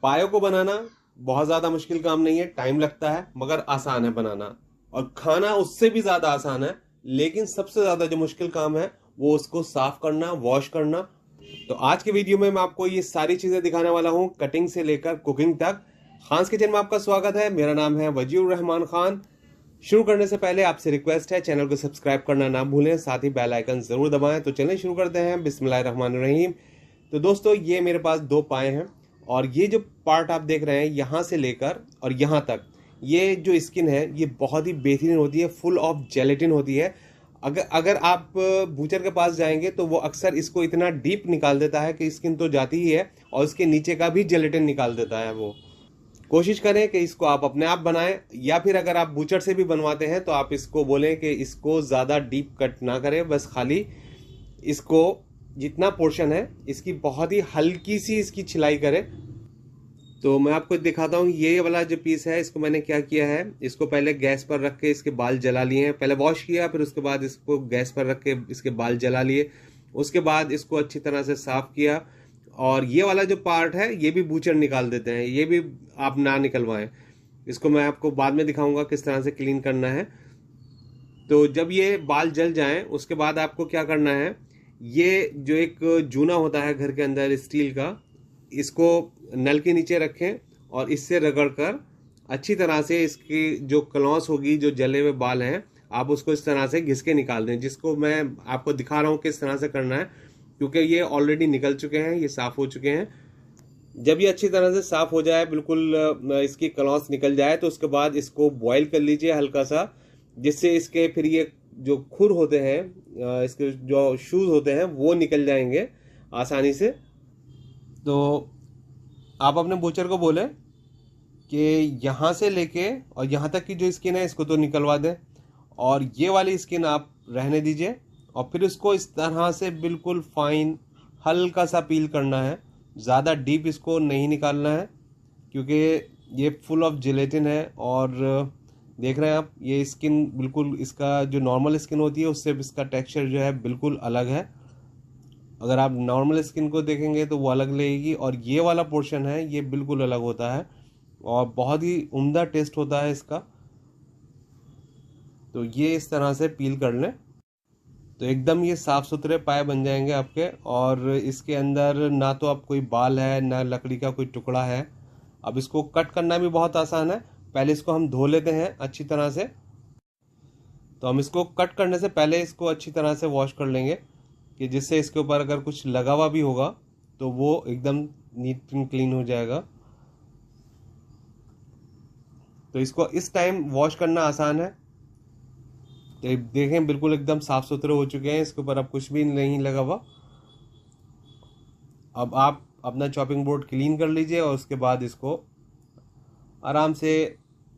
पायों को बनाना बहुत ज़्यादा मुश्किल काम नहीं है, टाइम लगता है मगर आसान है बनाना, और खाना उससे भी ज़्यादा आसान है। लेकिन सबसे ज़्यादा जो मुश्किल काम है वो उसको साफ करना, वॉश करना। तो आज के वीडियो में मैं आपको ये सारी चीज़ें दिखाने वाला हूँ, कटिंग से लेकर कुकिंग तक। खान्स किचन में आपका स्वागत है। मेरा नाम है वजीर रहमान खान। शुरू करने से पहले आपसे रिक्वेस्ट है, चैनल को सब्सक्राइब करना ना भूलें, साथ ही बेल आइकन जरूर दबाएं। तो चलिए शुरू करते हैं। बिस्मिल्लाहिर्रहमानिर्रहीम। तो दोस्तों, ये मेरे पास 2 पाए हैं और ये जो पार्ट आप देख रहे हैं यहाँ से लेकर और यहाँ तक, ये जो स्किन है ये बहुत ही बेहतरीन होती है, फुल ऑफ जेलेटिन होती है। अगर आप बूचर के पास जाएंगे तो वो अक्सर इसको इतना डीप निकाल देता है कि स्किन तो जाती ही है और उसके नीचे का भी जेलेटिन निकाल देता है। वो कोशिश करें कि इसको आप अपने आप बनाएं, या फिर अगर आप बूचर से भी बनवाते हैं तो आप इसको बोलें कि इसको ज़्यादा डीप कट ना करें, बस खाली इसको जितना पोर्शन है इसकी बहुत ही हल्की सी इसकी छिलाई करें। तो मैं आपको दिखाता हूँ, ये वाला जो पीस है इसको मैंने क्या किया है, इसको पहले गैस पर रख के इसके बाल जला लिए हैं। पहले वॉश किया, फिर उसके बाद इसको गैस पर रख के इसके बाल जला लिए। उसके बाद इसको अच्छी तरह से साफ किया। और ये वाला जो पार्ट है ये भी बूचर निकाल देते हैं, ये भी आप ना निकलवाएं। इसको मैं आपको बाद में दिखाऊंगा किस तरह से क्लीन करना है। तो जब ये बाल जल जाएं उसके बाद आपको क्या करना है, ये जो एक जूना होता है घर के अंदर स्टील का, इसको नल के नीचे रखें और इससे रगड़कर अच्छी तरह से इसकी जो क्लॉस होगी, जो जले हुए बाल हैं, आप उसको इस तरह से घिस के निकाल दें। जिसको मैं आपको दिखा रहा हूँ किस तरह से करना है, क्योंकि ये ऑलरेडी निकल चुके हैं, ये साफ हो चुके हैं। जब ये अच्छी तरह से साफ हो जाए, बिल्कुल इसकी क्लॉस निकल जाए, तो उसके बाद इसको बॉईल कर लीजिए हल्का सा, जिससे इसके फिर ये जो खुर होते हैं, इसके जो शूज होते हैं वो निकल जाएंगे आसानी से। तो आप अपने बूचर को बोले कि यहाँ से लेके और यहाँ तक की जो स्किन है इसको तो निकलवा दें, और ये वाली स्किन आप रहने दीजिए। और फिर इसको इस तरह से बिल्कुल फाइन हल्का सा पील करना है, ज़्यादा डीप इसको नहीं निकालना है, क्योंकि ये फुल ऑफ जिलेटिन है। और देख रहे हैं आप, ये स्किन बिल्कुल, इसका जो नॉर्मल स्किन होती है उससे इसका टेक्सचर जो है बिल्कुल अलग है। अगर आप नॉर्मल स्किन को देखेंगे तो वो अलग लगेगी, और ये वाला पोर्शन है ये बिल्कुल अलग होता है और बहुत ही उम्दा टेस्ट होता है इसका। तो ये इस तरह से पील कर लें तो एकदम ये साफ सुथरे पाए बन जाएंगे आपके। और इसके अंदर ना तो आप कोई बाल है ना लकड़ी का कोई टुकड़ा है। अब इसको कट करना भी बहुत आसान है। पहले इसको हम धो लेते हैं अच्छी तरह से। तो हम इसको कट करने से पहले इसको अच्छी तरह से वॉश कर लेंगे, कि जिससे इसके ऊपर अगर कुछ लगा हुआ भी होगा तो वो एकदम नीट एंड क्लीन हो जाएगा। तो इसको इस टाइम वॉश करना आसान है। तो देखें बिल्कुल एकदम साफ सुथरे हो चुके हैं, इसके ऊपर अब कुछ भी नहीं लगा हुआ। अब आप अपना चॉपिंग बोर्ड क्लीन कर लीजिए और उसके बाद इसको आराम से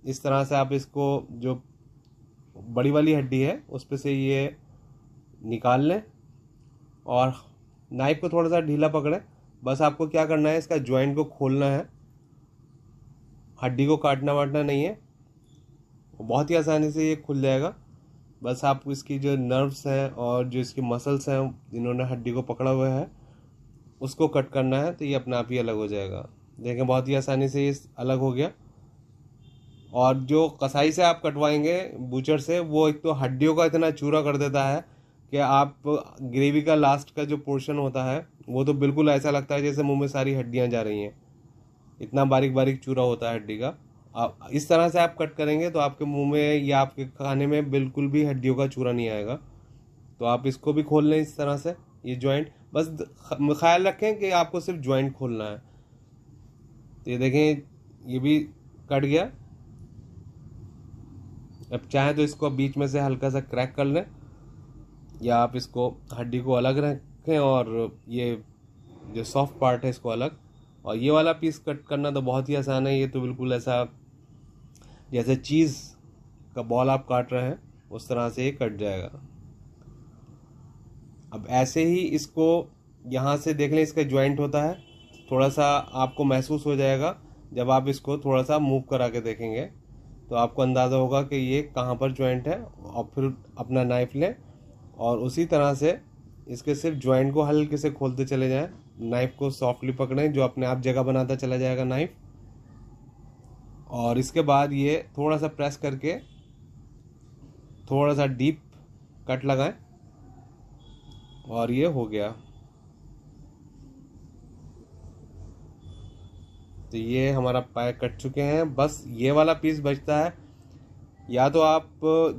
इस तरह से आप इसको जो बड़ी वाली हड्डी है उस पर से ये निकाल लें और नाइफ को थोड़ा सा ढीला पकड़ें। बस आपको क्या करना है, इसका जॉइंट को खोलना है, हड्डी को काटना वाटना नहीं है, बहुत ही आसानी से ये खुल जाएगा। बस आप इसकी जो नर्व्स हैं और जो इसकी मसल्स हैं जिन्होंने हड्डी को पकड़ा हुआ है उसको कट करना है, तो ये अपने आप ही अलग हो जाएगा। देखें बहुत ही आसानी से ये अलग हो गया। और जो कसाई से आप कटवाएंगे बूचर से, वो एक तो हड्डियों का इतना चूरा कर देता है कि आप ग्रेवी का लास्ट का जो पोर्शन होता है वो तो बिल्कुल ऐसा लगता है जैसे मुंह में सारी हड्डियां जा रही हैं, इतना बारीक बारीक चूरा होता है हड्डी का। आप इस तरह से आप कट करेंगे तो आपके मुंह में या आपके खाने में बिल्कुल भी हड्डियों का चूरा नहीं आएगा। तो आप इसको भी खोल लें इस तरह से, ये जॉइंट। बस ख्याल रखें कि आपको सिर्फ जॉइंट खोलना है। तो ये देखें ये भी कट गया। अब चाहें तो इसको बीच में से हल्का सा क्रैक कर लें, या आप इसको हड्डी को अलग रखें और ये जो सॉफ्ट पार्ट है इसको अलग। और ये वाला पीस कट करना तो बहुत ही आसान है, ये तो बिल्कुल ऐसा जैसे चीज़ का बॉल आप काट रहे हैं उस तरह से ये कट जाएगा। अब ऐसे ही इसको यहाँ से देख लें, इसका जॉइंट होता है, थोड़ा सा आपको महसूस हो जाएगा जब आप इसको थोड़ा सा मूव करा के देखेंगे तो आपको अंदाज़ा होगा कि ये कहाँ पर जॉइंट है। और फिर अपना नाइफ लें और उसी तरह से इसके सिर्फ जॉइंट को हल्के से खोलते चले जाएं नाइफ को सॉफ्टली पकड़ें, जो अपने आप जगह बनाता चला जाएगा नाइफ। और इसके बाद ये थोड़ा सा प्रेस करके थोड़ा सा डीप कट लगाएं और ये हो गया। तो ये हमारा पाए कट चुके हैं, बस ये वाला पीस बचता है। या तो आप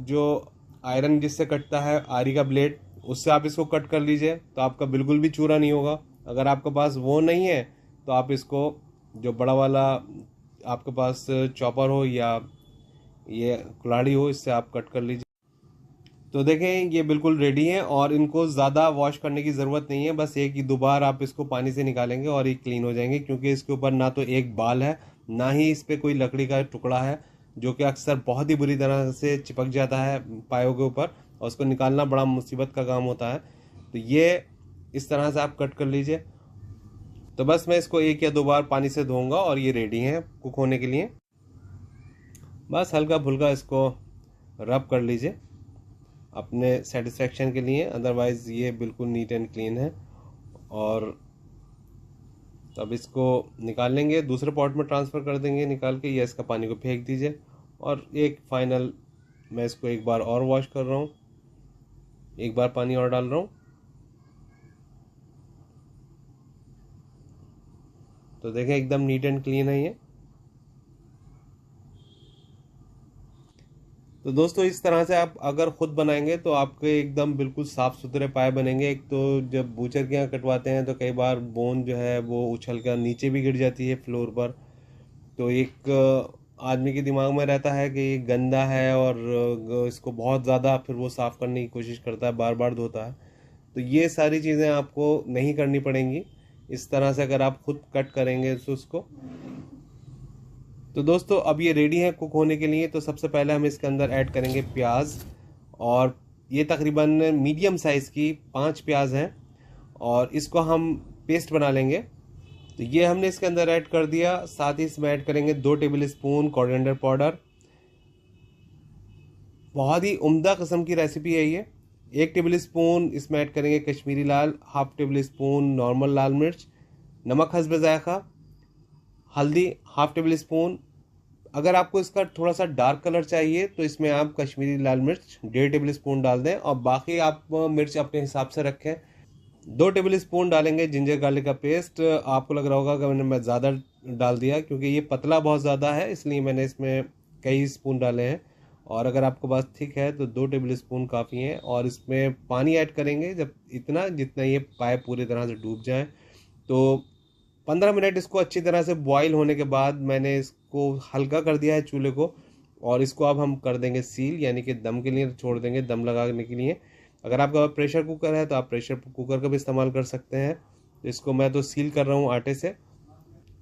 जो आयरन जिससे कटता है आरी का ब्लेड, उससे आप इसको कट कर लीजिए तो आपका बिल्कुल भी चूरा नहीं होगा। अगर आपके पास वो नहीं है तो आप इसको जो बड़ा वाला आपके पास चॉपर हो या ये कुल्हाड़ी हो, इससे आप कट कर लीजिए। तो देखें ये बिल्कुल रेडी हैं और इनको ज़्यादा वॉश करने की ज़रूरत नहीं है, बस एक ही दो बार आप इसको पानी से निकालेंगे और ये क्लीन हो जाएंगे। क्योंकि इसके ऊपर ना तो एक बाल है, ना ही इस पर कोई लकड़ी का टुकड़ा है, जो कि अक्सर बहुत ही बुरी तरह से चिपक जाता है पायों के ऊपर और उसको निकालना बड़ा मुसीबत का काम होता है। तो ये इस तरह से आप कट कर लीजिए। तो बस मैं इसको एक या दो बार पानी से धोऊंगा और ये रेडी हैं कुक होने के लिए। बस हल्का फुल्का इसको रब कर लीजिए अपने सेटिस्फेक्शन के लिए, अदरवाइज़ ये बिल्कुल नीट एंड क्लीन है। और तब इसको निकाल लेंगे, दूसरे पॉट में ट्रांसफ़र कर देंगे निकाल के, या इसका पानी को फेंक दीजिए। और एक फाइनल मैं इसको एक बार और वॉश कर रहा हूँ, एक बार पानी और डाल रहा हूँ। तो देखें एकदम नीट एंड क्लीन है ये। तो दोस्तों इस तरह से आप अगर ख़ुद बनाएंगे तो आपके एकदम बिल्कुल साफ़ सुथरे पाए बनेंगे। एक तो जब बूचर के यहाँ कटवाते हैं तो कई बार बोन जो है वो उछल कर नीचे भी गिर जाती है फ्लोर पर। तो एक आदमी के दिमाग में रहता है कि ये गंदा है और इसको बहुत ज़्यादा फिर वो साफ़ करने की कोशिश करता है, बार बार धोता है। तो ये सारी चीज़ें आपको नहीं करनी पड़ेंगी इस तरह से अगर आप खुद कट करेंगे तो उसको। तो दोस्तों अब ये रेडी है कुक होने के लिए। तो सबसे पहले हम इसके अंदर ऐड करेंगे प्याज, और ये तकरीबन मीडियम साइज़ की 5 प्याज हैं और इसको हम पेस्ट बना लेंगे। तो ये हमने इसके अंदर ऐड कर दिया। साथ ही इसमें ऐड करेंगे 2 टेबल स्पून कोरिएंडर पाउडर। बहुत ही उम्दा किस्म की रेसिपी है ये। 1 टेबल स्पून इसमें ऐड करेंगे कश्मीरी लाल, हाफ टेबल स्पून नॉर्मल लाल मिर्च, नमक हस्ब जायका, हल्दी हाफ टेबल स्पून। अगर आपको इसका थोड़ा सा डार्क कलर चाहिए तो इसमें आप कश्मीरी लाल मिर्च 1.5 टेबल स्पून डाल दें और बाकी आप मिर्च अपने हिसाब से रखें। 2 टेबल स्पून डालेंगे जिंजर गार्लिक का पेस्ट। आपको लग रहा होगा कि मैं ज़्यादा डाल दिया, क्योंकि ये पतला बहुत ज़्यादा है इसलिए मैंने इसमें कई स्पून डाले हैं। और अगर आपके पास थिक है तो 2 टेबल स्पून काफ़ी हैं। और इसमें पानी ऐड करेंगे जब इतना जितना ये पाए पूरी तरह से डूब जाए। तो 15 मिनट इसको अच्छी तरह से बॉईल होने के बाद मैंने इसको हल्का कर दिया है चूल्हे को, और इसको अब हम कर देंगे सील, यानी कि दम के लिए छोड़ देंगे, दम लगाने के लिए। अगर आपका प्रेशर कुकर है तो आप प्रेशर कुकर का भी इस्तेमाल कर सकते हैं। तो इसको मैं तो सील कर रहा हूँ आटे से।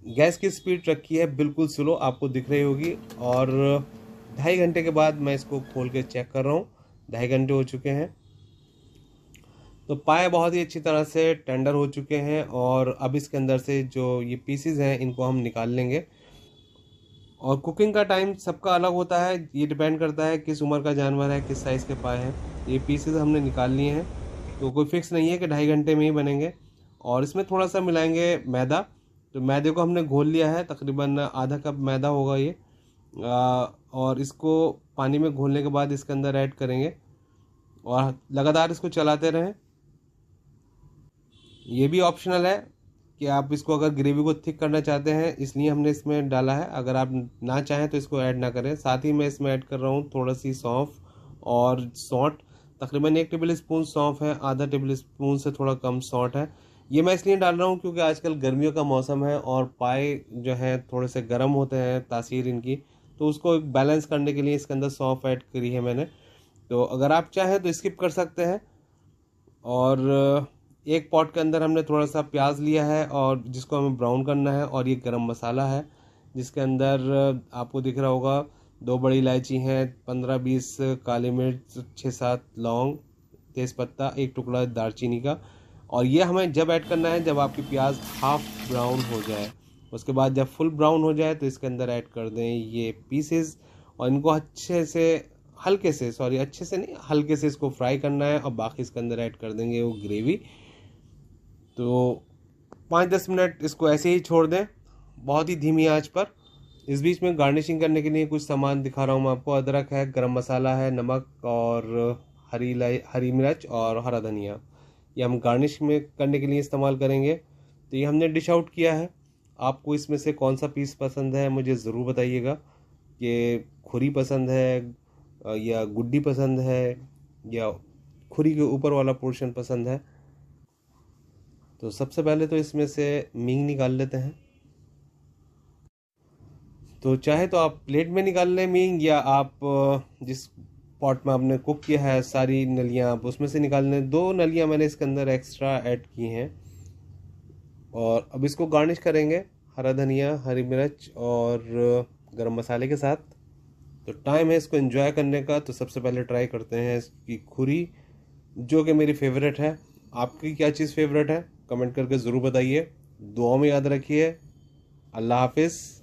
गैस की स्पीड रखी है बिल्कुल स्लो, आपको दिख रही होगी। और 2.5 घंटे के बाद मैं इसको खोल के चेक कर रहा हूँ। 2.5 घंटे हो चुके हैं। तो पाए बहुत ही अच्छी तरह से टेंडर हो चुके हैं और अब इसके अंदर से जो ये पीसेस हैं इनको हम निकाल लेंगे। और कुकिंग का टाइम सबका अलग होता है, ये डिपेंड करता है किस उम्र का जानवर है, किस साइज़ के पाए हैं। ये पीसेस हमने निकाल लिए हैं, तो कोई फिक्स नहीं है कि 2.5 घंटे में ही बनेंगे। और इसमें थोड़ा सा मिलाएंगे मैदा। तो मैदे को हमने घोल लिया है, तकरीबन आधा कप मैदा होगा ये। और इसको पानी में घोलने के बाद इसके अंदर ऐड करेंगे और लगातार इसको चलाते रहें। ये भी ऑप्शनल है कि आप इसको अगर ग्रेवी को थिक करना चाहते हैं, इसलिए हमने इसमें डाला है। अगर आप ना चाहें तो इसको ऐड ना करें। साथ ही मैं इसमें ऐड कर रहा हूँ थोड़ा सी सौंफ और सौंठ। तकरीबन 1 टेबल स्पून सौंफ है, आधा टेबल स्पून से थोड़ा कम सौंठ है। ये मैं इसलिए डाल रहा हूँ क्योंकि आजकल गर्मियों का मौसम है और पाए जो हैं थोड़े से गर्म होते हैं तासीर इनकी, तो उसको बैलेंस करने के लिए इसके अंदर सौंफ ऐड करी है मैंने। तो अगर आप चाहें तो स्किप कर सकते हैं। और एक पॉट के अंदर हमने थोड़ा सा प्याज लिया है और जिसको हमें ब्राउन करना है। और ये गरम मसाला है जिसके अंदर आपको दिख रहा होगा 2 बड़ी इलायची हैं, 15-20 काली मिर्च, 6-7 लौंग, तेज़पत्ता, 1 टुकड़ा दालचीनी का। और ये हमें जब ऐड करना है जब आपकी प्याज हाफ ब्राउन हो जाए। उसके बाद जब फुल ब्राउन हो जाए तो इसके अंदर ऐड कर दें ये पीसेस और इनको अच्छे से अच्छे से नहीं, हल्के से इसको फ्राई करना है। और बाकी इसके अंदर ऐड कर देंगे वो ग्रेवी। तो 5-10 मिनट इसको ऐसे ही छोड़ दें, बहुत ही धीमी आंच पर। इस बीच में गार्निशिंग करने के लिए कुछ सामान दिखा रहा हूँ मैं आपको। अदरक है, गरम मसाला है, नमक और हरी मिर्च और हरा धनिया, ये हम गार्निश में करने के लिए इस्तेमाल करेंगे। तो ये हमने डिश आउट किया है। आपको इसमें से कौन सा पीस पसंद है मुझे ज़रूर बताइएगा, कि खुरी पसंद है या गुड्डी पसंद है या खुरी के ऊपर वाला पोर्शन पसंद है। तो सबसे पहले तो इसमें से मींग निकाल लेते हैं। तो चाहे तो आप प्लेट में निकाल लें मींग, या आप जिस पॉट में आपने कुक किया है सारी नलियां आप उसमें से निकाल लें। 2 नलियां मैंने इसके अंदर एक्स्ट्रा ऐड की हैं। और अब इसको गार्निश करेंगे हरा धनिया, हरी मिर्च और गरम मसाले के साथ। तो टाइम है इसको एंजॉय करने का। तो सबसे पहले ट्राई करते हैं इसकी खुरी, जो कि मेरी फेवरेट है। आपकी क्या चीज़ फेवरेट है कमेंट करके ज़रूर बताइए। दुआ में याद रखिए। अल्लाह हाफिज़।